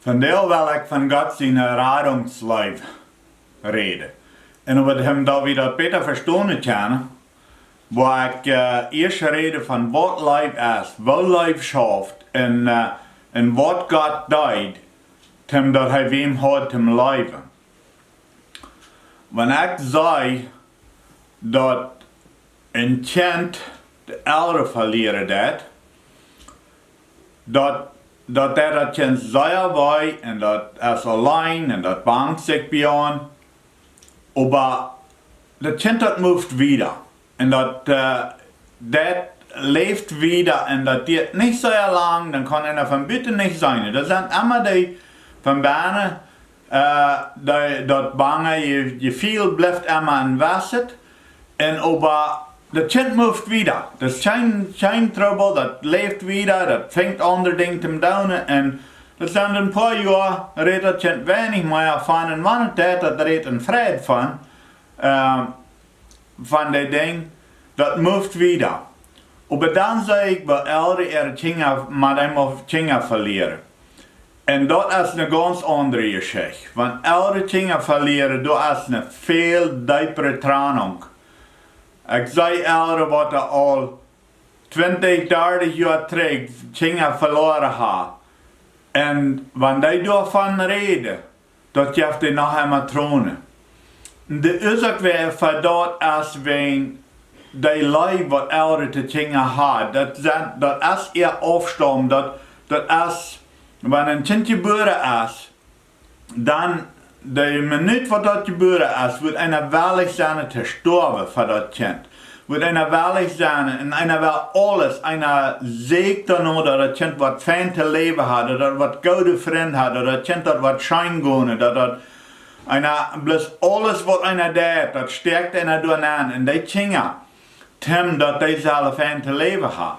Vandaar wil ik van Gott zijn Radungsleib reden. En om het hem daar wieder beter verstaan kunnen, waar ik eerst reden van wat Leib is, wat Leib schafft en wat Gott deed, tem dat hij wem had tem leven. Wanneer ik zei dat een kind de ouderen verleren dat kind zeer wij en dat is alleen en dat bangt zich bij aan. Maar dat kind dat moest wieder. En dat leeft wieder en dat duurt niet zo lang, dan kan er van buiten niet zijn. Dat zijn allemaal die van binnen, dat bange, je veel blijft allemaal in wasser. En aber dat kind moest wieder. Dat is geen trouble, dat leeft wieder, dat vindt andere dingen te doen. En dat zijn een paar jaar, redt dat kind weinig meer van. En wanneer dat redt een vrede van die ding, dat moest wieder. Maar dan zei ik bij ouderen maar hij moet dingen verleren. En dat is een ganz andere geschichte. Want ouderen dingen verleren, dat is een veel diepere tranung. Ik zei ouderen wat er al 20, 30 jaar terug dingen verloren had. En wanneer die daarvan reden, dat je die nog eenmaal tronen. De oorzaak voor dat is wegen die lijf wat ouderen te dingen had. Dat is ihr afstam, dat is, wanneer een kind geboren is, dan de minuut wat dat geboren is, wordt einer wellig zijn te sterven voor dat kind. Wordt einer wellig zijn en einer wil alles, einer zeegt dan dat het kind wat fijn te leven had, dat het wat goede vriend had, dat het kind dat wat schijn gonen, dat einer bloß alles wat einer deed, dat sterkt einer door aan. En die dingen, tem dat die zullen fijn te leven had.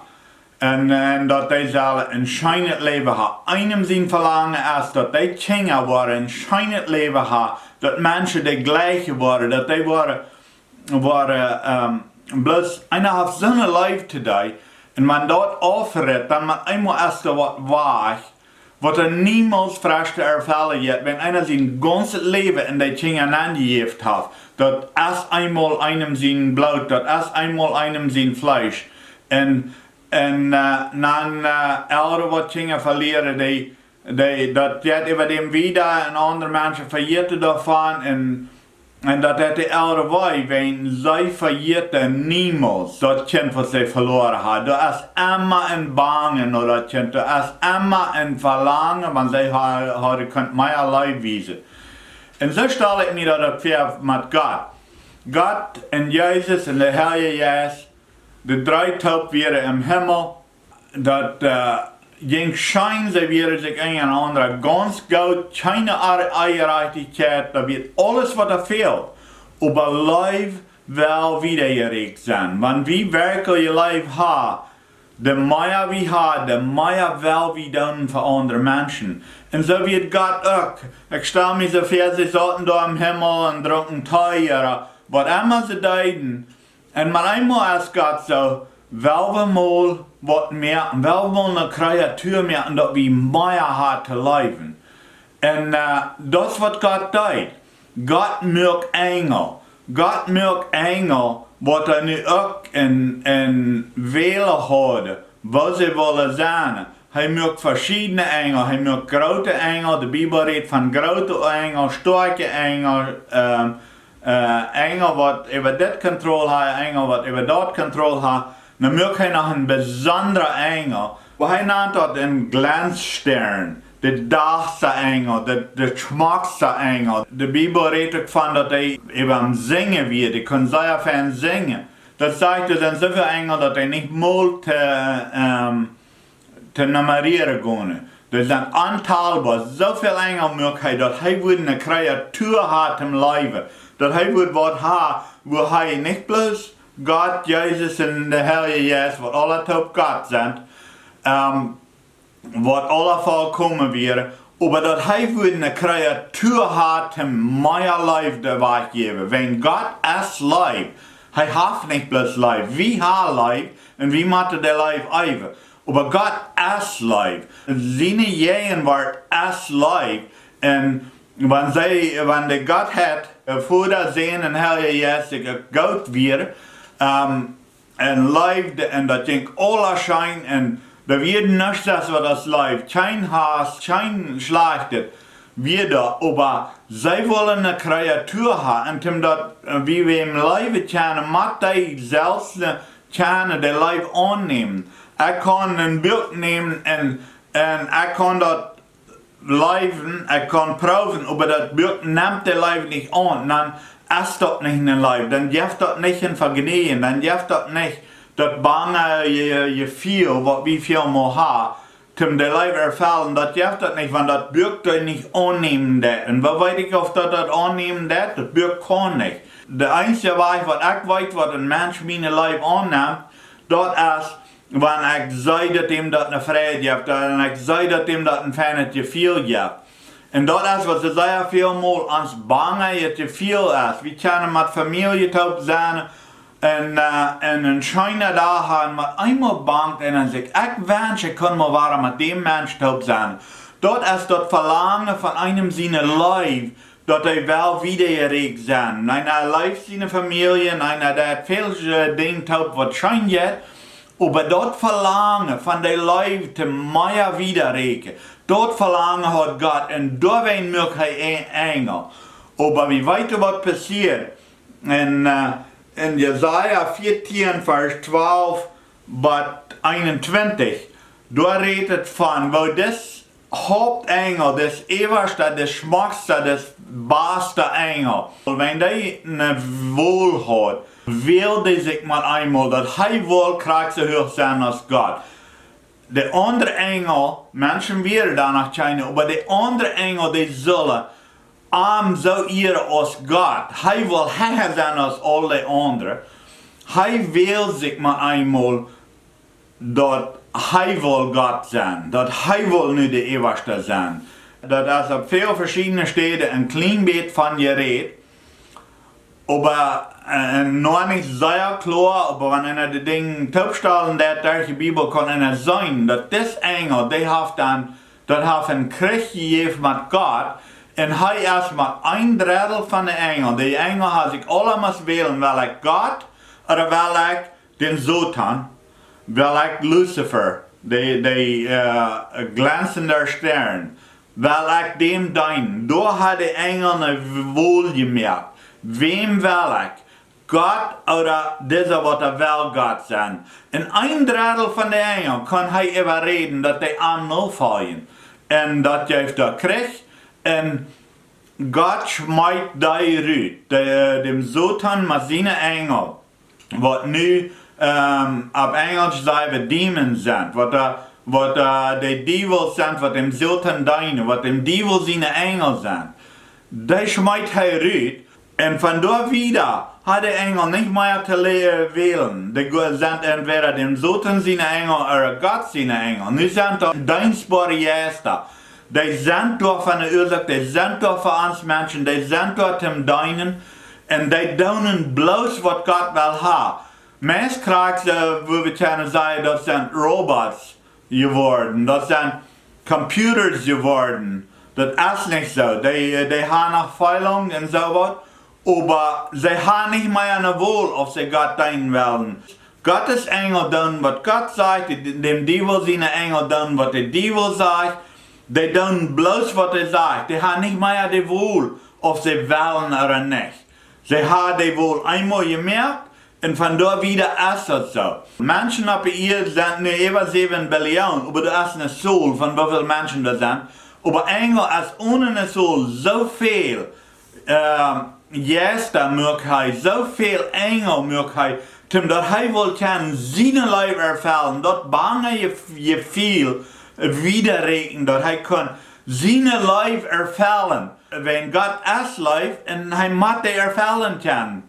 En dat die zullen een schijnend leven had. Einem zijn verlangen is dat die dingen waren een schijnend leven had. Dat mensen die gleiche waren, dat die waren bloß einer heeft zo'n leven today. En man dat afredt, dan man eenmaal erst wat waag. Wat niemals frisch te ervallen heeft, wenn einer zijn ganzes leven in die dingen aangegeven heeft. Dat is eenmaal einem zijn bloed, dat is eenmaal einem zijn vlees. En dan ouderen wat dingen verleren, dat gaat over dem wieder en andere mensen vergeten daarvan. En dat het de ouderen wij, wenn zij vergeten niemals dat kind wat zij verloren had. Dat is immer een bangen naar dat kind, dat is immer een verlangen, want zij hadden kunt meer lijf wijzen. En zo stel ik me dat voor met Gott. Gott en Jezus en de Heilige Geest, de drie toop weer im Himmel, dat ging schijn, ze weer zich een en ander ganz goed, geen eigenartigheid, dat wird alles wat er fehlt, aber lijf wel wiedergereikt zijn. Want wie werkelijk je lijf ha, de meer wie ha, de meer wel wie doen voor andere mensen. En zo wird Gott ook. Ik stel me zo voor, ze zaten daar im Himmel en dronken thee, wat immer ze deden. En maar eenmaal is Gott zo, wel we mal wat meer, wel we een creatuur meer, en dat we meer had te leven. En dat is wat Gott deed. Gott maakt engel. Gott maakt engel, wat er nu ook in vele hadden, wat ze willen zijn. Hij maakt verschillende engel. Hij maakt grote engel. De Bijbel redt van grote engel, sterke engel, engel wat over dit controle heeft, engel wat over dat controle heeft. Dan maakt hij nog een bijzondere engel. Hij noemt dat een glansstern. De dagse engel, de smakste engel. De Bijbel redt ook van dat hij over hem zingen wird. Die kan zeer fijn zingen. Dat zegt er zijn zoveel engel dat hij niet moet te nummerieren kunnen. Er zijn ontelbaar zoveel engelmogelijkheden dat hij een creatuur had im leven. Dat hij wat ha, waar hij niet bloos Gott, Jezus en de Heilige Geest, wat alle toop Gott zijn, wat alle volkomen weer, maar dat hij een creatuur had hem meer leven de weg geven. Wenn Gott is leven, hij heeft niet bloos leven. Wie heeft leven en wie moet de leven even. Aber Gott ist Leib. Seine Jähen wird ist Leib. Und wenn der Gott hat, vor der Sehen und Herr Jesus gegaut wird, und Leib, und das Ding aller Schein, und da wird nichts, das das Leib, kein Hass, kein Schlachtet, wieder, aber sie wollen eine Kreatur haben, und wie wir im Leib kennen, mag die selbst kennen, der Leib annehmen. Ich kann ein Bild nehmen und ich kann das Leben, ich kann proben, aber das Bild nimmt der Leib nicht an, dann ist das nicht ein Leib, dann darf das nicht ein Vergnügen, dann darf das nicht das bange viel, wie viel man hat, zum der Leib erfallen, das darf das nicht, wenn das Bild nicht annehmen darf. Und wo weiß ich, ob das annehmen darf, das Bild kann nicht. Der einzige Weg, was ich weiß, was ein Mensch mein Leib annimmt, das ist, wenn ich sage, dass ihm das eine Freude gibt, und ich sage, dass ihm das ein feines Gefühl gibt. Und das ist, was sehr viel mal ans bange Gefühl ist. Wir können mit Familie taub sein, und einen schönen Tag und mit einmal bangt und dann sagt, ich wünsche, ich kann mal waren mit dem Mensch taub sein. Das ist das Verlangen von einem seiner Leib, dass er will wiedergeregt sein. Einer Leib seine Familie, einer der hat viel Dinge taub, was scheint jetzt. Aber dort Verlangen von der Leib zu mehr wiederregen, dort Verlangen hat Gott und da werden wir kein Engel. Aber wie weiter was passiert, in Jesaja 14, Vers 12 bis 21, da redet von, wo das Hauptengel, das Oberste, das Schmuckste, das beste Engel, wenn der eine Wohl hat, will die sich mal einmal, dass er wohl kriegt so hoch sein als Gott. Der andere Engel, Menschen werden danach scheinen, aber der andere Engel, die sollen so ehren als Gott. Er will höher sein als alle anderen. Er will sich mal einmal, dass er will Gott sein, dass er will nur der Oberste sein. Das ist auf vielen verschiedenen Städten ein Kleinbild von Gerät. Aber noch nicht sehr klar, aber wenn einer die Dinge topstellen, der die Bibel kann einer sein, dass das Engel, die hat dann, das hat einen Krieg gegeben mit Gott, und er ist mit ein Drittel von den Engeln. Die Engel hat sich alle muss wählen, will ich Gott oder will ich den Satan, will ich Lucifer, die glänzende Stern, will ich dem dienen. Da hat die Engel eine wohlgemerkt. Wem will ich? Gott oder dieser, was will Gott sein? Und ein Drittel von den Engeln kann er überreden, dass die am Null fallen. Und das gibt der Krieg. Und Gott schmeißt die Rüt, dem Satan mit seinen Engeln, was nu auf Englisch sagen wir Demons sind, was die Devil sind, was dem Satan dienen, was dem Devil seine Engel sind. Die schmeißt er Rüt. Und von dort wieder hat der Engel nicht mehr zu wählen. Die sind entweder dem Satan seine Engel oder Gott seine Engel. Nu sind da dienstbare Gäste. Die sind dort von der Ursache, die sind dort für uns Menschen, die sind dort zum Dienen. Und die tun bloß, was Gott will haben. Meist kriegt wo wir können sagen, das sind Robots geworden, das sind Computers geworden. Das ist nicht so. Die haben noch Fehlungen und so was. Aber sie haben nicht mehr eine Wohl, ob sie Gott dienen wollen. Gottes Engel tun, was Gott sagt, dem Devil seine Engel tun, was der Devil sagt. Die tun bloß, was er sagt. Die haben nicht mehr die Wohl, ob sie wollen oder nicht. Sie haben die Wohl einmal gemerkt und von dort wieder ist das so. Menschen auf der Erde sind nur über 7 Billionen, aber da ist eine Soul, von wie vielen Menschen da sind. Aber Engel ist ohne eine Soul so viel. Jesta Möglichkeit, so viel Engelmöglichkeit, dass er wohl kann seine Leib erfüllen, dort bange je viel widerregen, dass er kann seine Leib erfüllen. Wenn Gott es lebt und er macht erfüllen kann,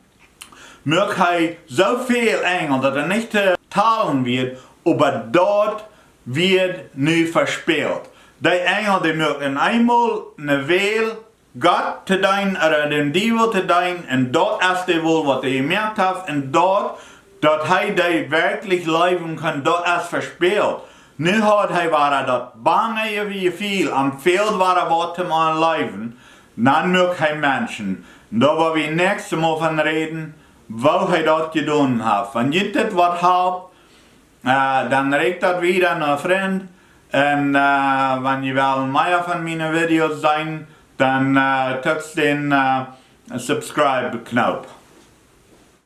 möchte so viel Engel, dass er nicht teilen wird, aber dort wird nu verspielt. Die Engel, die möchten einmal eine Wähl, Gott zu dienen oder dem Devil zu dienen, und dort ist die wohl, was er gemerkt hat, und dort, dass er die wirklich leben kann, dort ist verspielt. Nu had hij waar dat bange wie viel am veld waar wat hem aan leven, dan moet hij mensen. Daar waar we nächste Mal van reden, wou hij dat gedaan heeft. Wenn je dit wat hebt, dan reikt dat wieder naar vriend. En wenn je wel meer van mijn video's zijn, dan druk den subscribe knop.